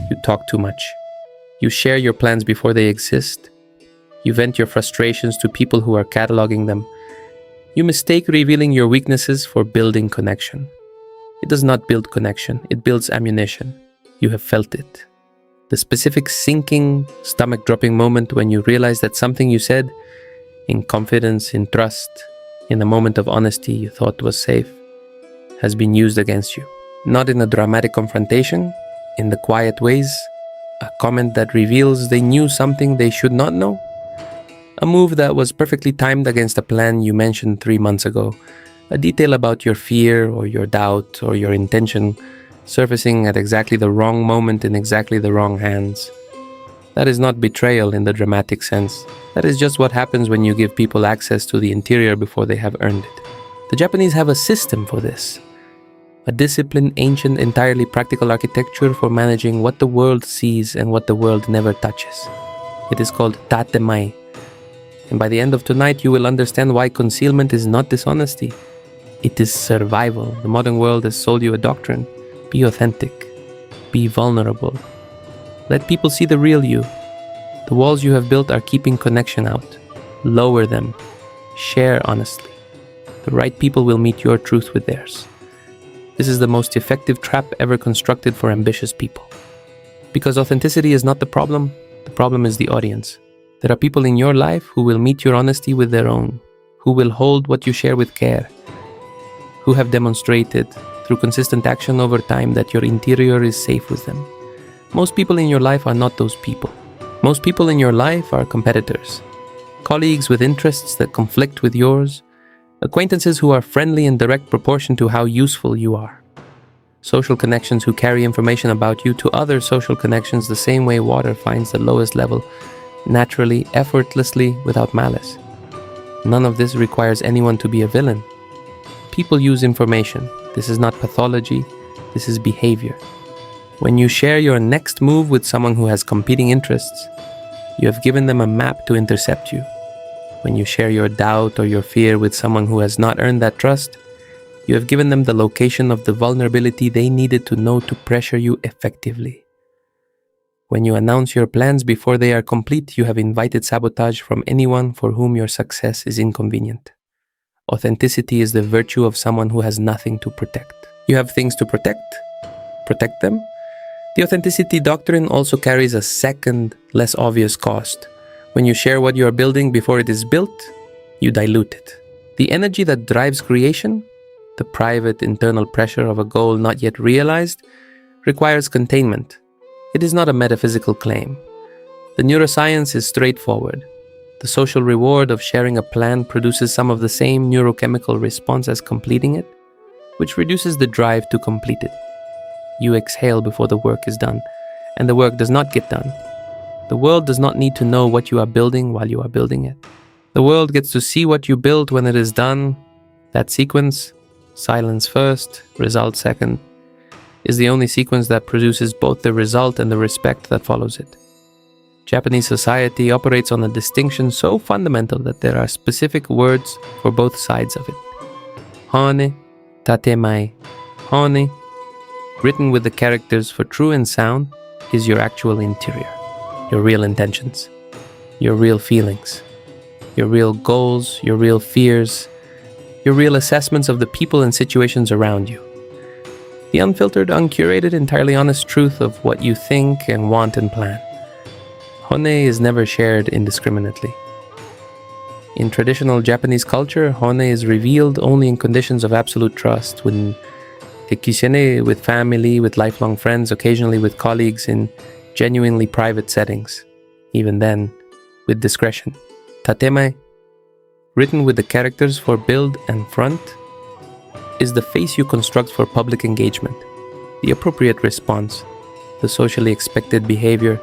You talk too much. You share your plans before they exist. You vent your frustrations to people who are cataloging them. You mistake revealing your weaknesses for building connection. It does not build connection, it builds ammunition. You have felt it. The specific sinking, stomach-dropping moment when you realize that something you said, in confidence, in trust, in a moment of honesty you thought was safe, has been used against you. Not in a dramatic confrontation, in the quiet ways, a comment that reveals they knew something they should not know, a move that was perfectly timed against a plan you mentioned 3 months ago, a detail about your fear or your doubt or your intention surfacing at exactly the wrong moment in exactly the wrong hands. That is not betrayal in the dramatic sense. That is just what happens when you give people access to the interior before they have earned it. The Japanese have a system for this. A disciplined, ancient, entirely practical architecture for managing what the world sees and what the world never touches. It is called Tatemae. And by the end of tonight, you will understand why concealment is not dishonesty. It is survival. The modern world has sold you a doctrine. Be authentic. Be vulnerable. Let people see the real you. The walls you have built are keeping connection out. Lower them. Share honestly. The right people will meet your truth with theirs. This is the most effective trap ever constructed for ambitious people. Because authenticity is not the problem is the audience. There are people in your life who will meet your honesty with their own, who will hold what you share with care, who have demonstrated through consistent action over time that your interior is safe with them. Most people in your life are not those people. Most people in your life are competitors, colleagues with interests that conflict with yours, acquaintances who are friendly in direct proportion to how useful you are, social connections who carry information about you to other social connections the same way water finds the lowest level, naturally, effortlessly, without malice. None of this requires anyone to be a villain. People use information. This is not pathology, this is behavior. When you share your next move with someone who has competing interests, you have given them a map to intercept you. When you share your doubt or your fear with someone who has not earned that trust, you have given them the location of the vulnerability they needed to know to pressure you effectively. When you announce your plans before they are complete, you have invited sabotage from anyone for whom your success is inconvenient. Authenticity is the virtue of someone who has nothing to protect. You have things to protect? Protect them? The authenticity doctrine also carries a second, less obvious cost. When you share what you are building before it is built, you dilute it. The energy that drives creation, the private internal pressure of a goal not yet realized, requires containment. It is not a metaphysical claim. The neuroscience is straightforward. The social reward of sharing a plan produces some of the same neurochemical response as completing it, which reduces the drive to complete it. You exhale before the work is done, and the work does not get done. The world does not need to know what you are building while you are building it. The world gets to see what you built when it is done. That sequence, silence first, result second, is the only sequence that produces both the result and the respect that follows it. Japanese society operates on a distinction so fundamental that there are specific words for both sides of it. Honne and Tatemae. Honne, written with the characters for true and sound, is your actual interior, your real intentions, your real feelings, your real goals, your real fears, your real assessments of the people and situations around you. The unfiltered, uncurated, entirely honest truth of what you think and want and plan. Honne is never shared indiscriminately. In traditional Japanese culture, Honne is revealed only in conditions of absolute trust, when Kekisene with family, with lifelong friends, occasionally with colleagues in genuinely private settings. Even then, with discretion. Tatemae, written with the characters for build and front, is the face you construct for public engagement, the appropriate response, the socially expected behavior,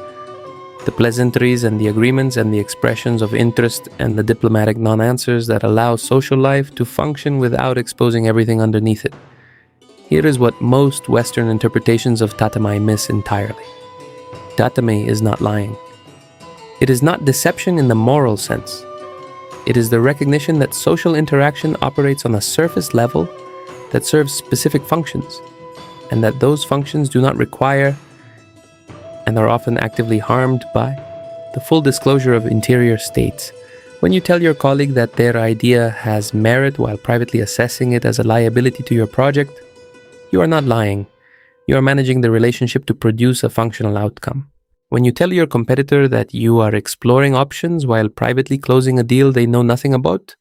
the pleasantries and the agreements and the expressions of interest and the diplomatic non-answers that allow social life to function without exposing everything underneath it. Here is what most Western interpretations of Tatemae miss entirely. Tatemae is not lying. It is not deception in the moral sense. It is the recognition that social interaction operates on a surface level that serves specific functions, and that those functions do not require and are often actively harmed by the full disclosure of interior states. When you tell your colleague that their idea has merit while privately assessing it as a liability to your project, you are not lying. You are managing the relationship to produce a functional outcome. When you tell your competitor that you are exploring options while privately closing a deal they know nothing about,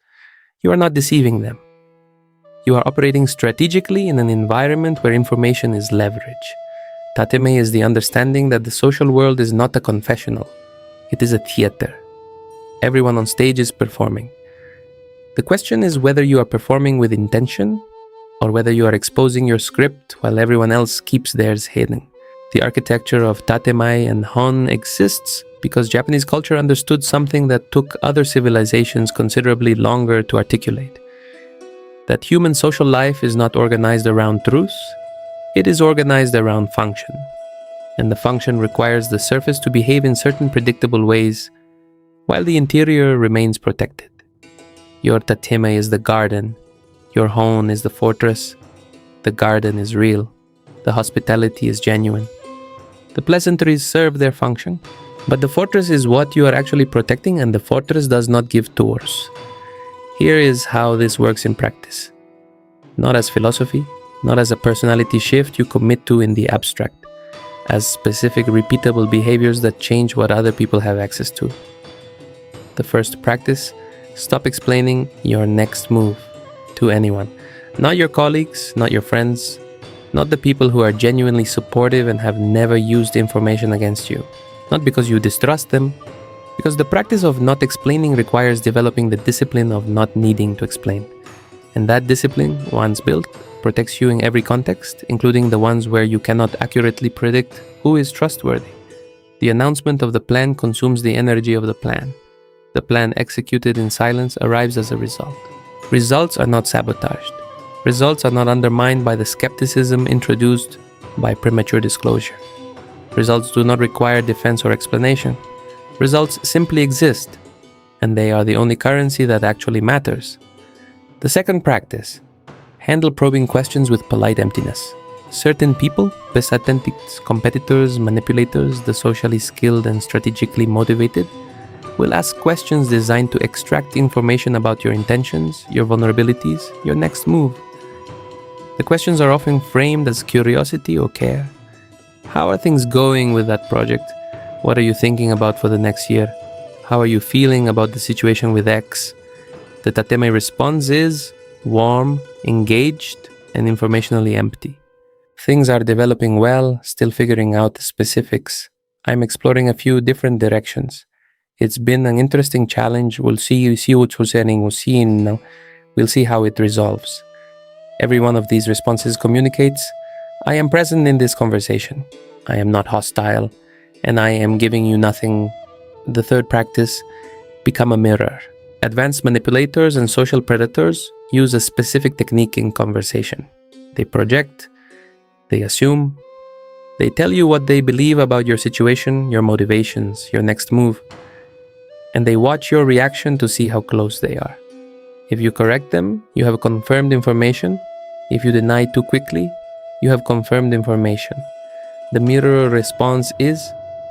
you are not deceiving them. You are operating strategically in an environment where information is leverage. Tatemae is the understanding that the social world is not a confessional. It is a theater. Everyone on stage is performing. The question is whether you are performing with intention or whether you are exposing your script while everyone else keeps theirs hidden. The architecture of Tatemae and Honne exists because Japanese culture understood something that took other civilizations considerably longer to articulate. That human social life is not organized around truth, it is organized around function. And the function requires the surface to behave in certain predictable ways, while the interior remains protected. Your Tatemae is the garden, your Honne is the fortress. The garden is real, the hospitality is genuine. The pleasantries serve their function, but the fortress is what you are actually protecting, and the fortress does not give tours. Here is how this works in practice. Not as philosophy, not as a personality shift you commit to in the abstract, as specific repeatable behaviors that change what other people have access to. The first practice, stop explaining your next move to anyone. Not your colleagues, not your friends, not the people who are genuinely supportive and have never used information against you. Not because you distrust them, because the practice of not explaining requires developing the discipline of not needing to explain. And that discipline, once built, protects you in every context, including the ones where you cannot accurately predict who is trustworthy. The announcement of the plan consumes the energy of the plan. The plan executed in silence arrives as a result. Results are not sabotaged. Results are not undermined by the skepticism introduced by premature disclosure. Results do not require defense or explanation. Results simply exist, and they are the only currency that actually matters. The second practice, handle probing questions with polite emptiness. Certain people, disauthentic competitors, manipulators, the socially skilled and strategically motivated, will ask questions designed to extract information about your intentions, your vulnerabilities, your next move. The questions are often framed as curiosity or care. How are things going with that project? What are you thinking about for the next year? How are you feeling about the situation with X? The Tatemae response is warm, engaged, and informationally empty. Things are developing well, still figuring out the specifics. I'm exploring a few different directions. It's been an interesting challenge. We'll see what's happening. We'll see how it resolves. Every one of these responses communicates, I am present in this conversation. I am not hostile, and I am giving you nothing. The third practice, become a mirror. Advanced manipulators and social predators use a specific technique in conversation. They project, they assume, they tell you what they believe about your situation, your motivations, your next move, and they watch your reaction to see how close they are. If you correct them, you have confirmed information. If you deny too quickly, you have confirmed information. The mirror response is,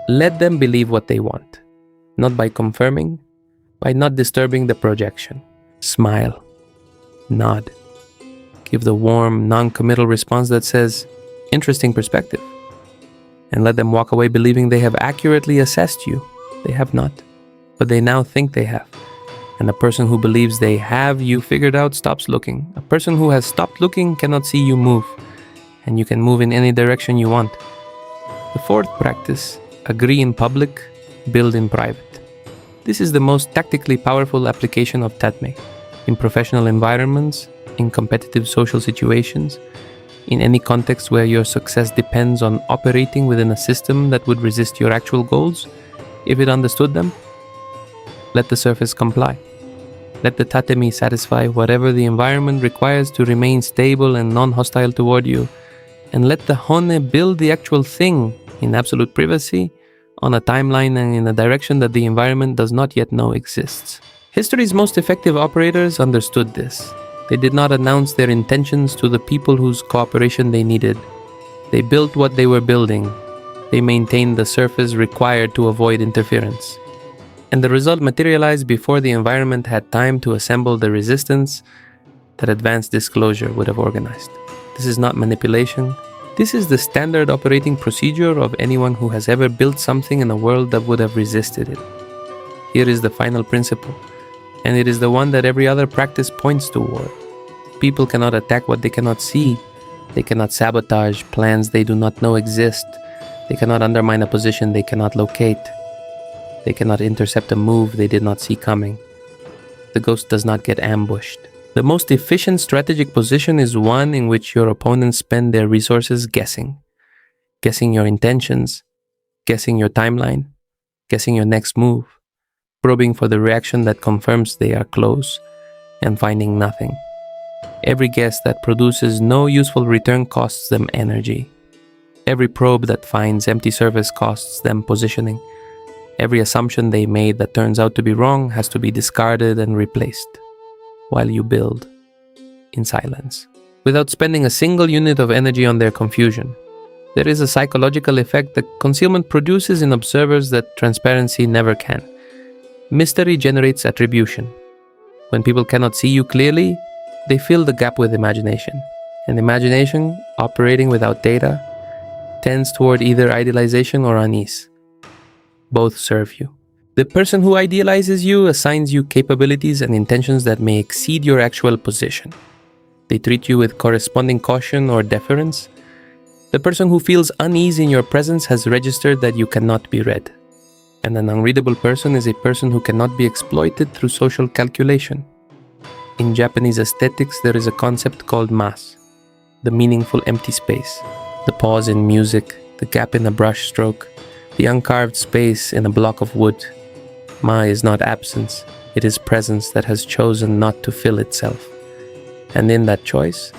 let them believe what they want, not by confirming, by not disturbing the projection. Smile, nod, give the warm, non-committal response that says, interesting perspective, and let them walk away believing they have accurately assessed you. They have not, but they now think they have. And a person who believes they have you figured out stops looking. A person who has stopped looking cannot see you move, and you can move in any direction you want. The fourth practice, agree in public, build in private. This is the most tactically powerful application of Tatemae. In professional environments, in competitive social situations, in any context where your success depends on operating within a system that would resist your actual goals, if it understood them, let the surface comply. Let the Tatemae satisfy whatever the environment requires to remain stable and non-hostile toward you, and let the Honne build the actual thing in absolute privacy, on a timeline and in a direction that the environment does not yet know exists. History's most effective operators understood this. They did not announce their intentions to the people whose cooperation they needed. They built what they were building, They maintained the surface required to avoid interference. And the result materialized before the environment had time to assemble the resistance that advanced disclosure would have organized. This is not manipulation. This is the standard operating procedure of anyone who has ever built something in a world that would have resisted it. Here is the final principle, and it is the one that every other practice points toward. People cannot attack what they cannot see. They cannot sabotage plans they do not know exist. They cannot undermine a position they cannot locate. They cannot intercept a move they did not see coming. The ghost does not get ambushed. The most efficient strategic position is one in which your opponents spend their resources guessing. Guessing your intentions, guessing your timeline, guessing your next move, probing for the reaction that confirms they are close, and finding nothing. Every guess that produces no useful return costs them energy. Every probe that finds empty surface costs them positioning. Every assumption they made that turns out to be wrong has to be discarded and replaced, while you build in silence, without spending a single unit of energy on their confusion. There is a psychological effect that concealment produces in observers that transparency never can. Mystery generates attribution. When people cannot see you clearly, they fill the gap with imagination. And imagination, operating without data, tends toward either idealization or unease. Both serve you. The person who idealizes you assigns you capabilities and intentions that may exceed your actual position. They treat you with corresponding caution or deference. The person who feels unease in your presence has registered that you cannot be read. And an unreadable person is a person who cannot be exploited through social calculation. In Japanese aesthetics, there is a concept called mas, the meaningful empty space, the pause in music, the gap in a brush stroke, the uncarved space in a block of wood. Ma is not absence, it is presence that has chosen not to fill itself. And in that choice,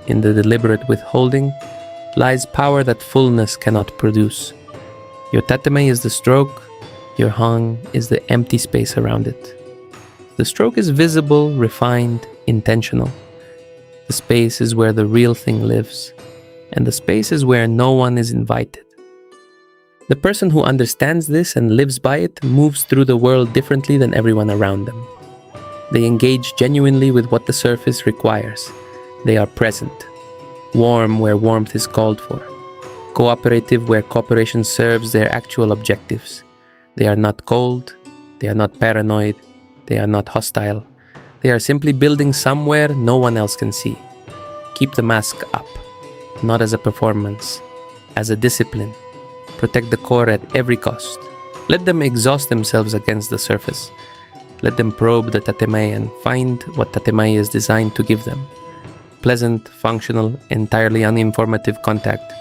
in the deliberate withholding, lies power that fullness cannot produce. Your tatemae is the stroke, your honne is the empty space around it. The stroke is visible, refined, intentional. The space is where the real thing lives, and the space is where no one is invited. The person who understands this and lives by it moves through the world differently than everyone around them. They engage genuinely with what the surface requires. They are present, warm where warmth is called for, cooperative where cooperation serves their actual objectives. They are not cold, they are not paranoid, they are not hostile. They are simply building somewhere no one else can see. Keep the mask up, not as a performance, as a discipline. Protect the core at every cost. Let them exhaust themselves against the surface. Let them probe the tatemae and find what tatemae is designed to give them. Pleasant, functional, entirely uninformative contact.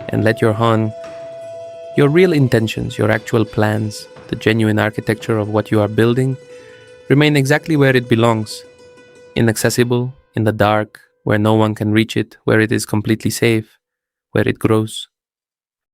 And let your honne, your real intentions, your actual plans, the genuine architecture of what you are building, remain exactly where it belongs. Inaccessible, in the dark, where no one can reach it, where it is completely safe, where it grows.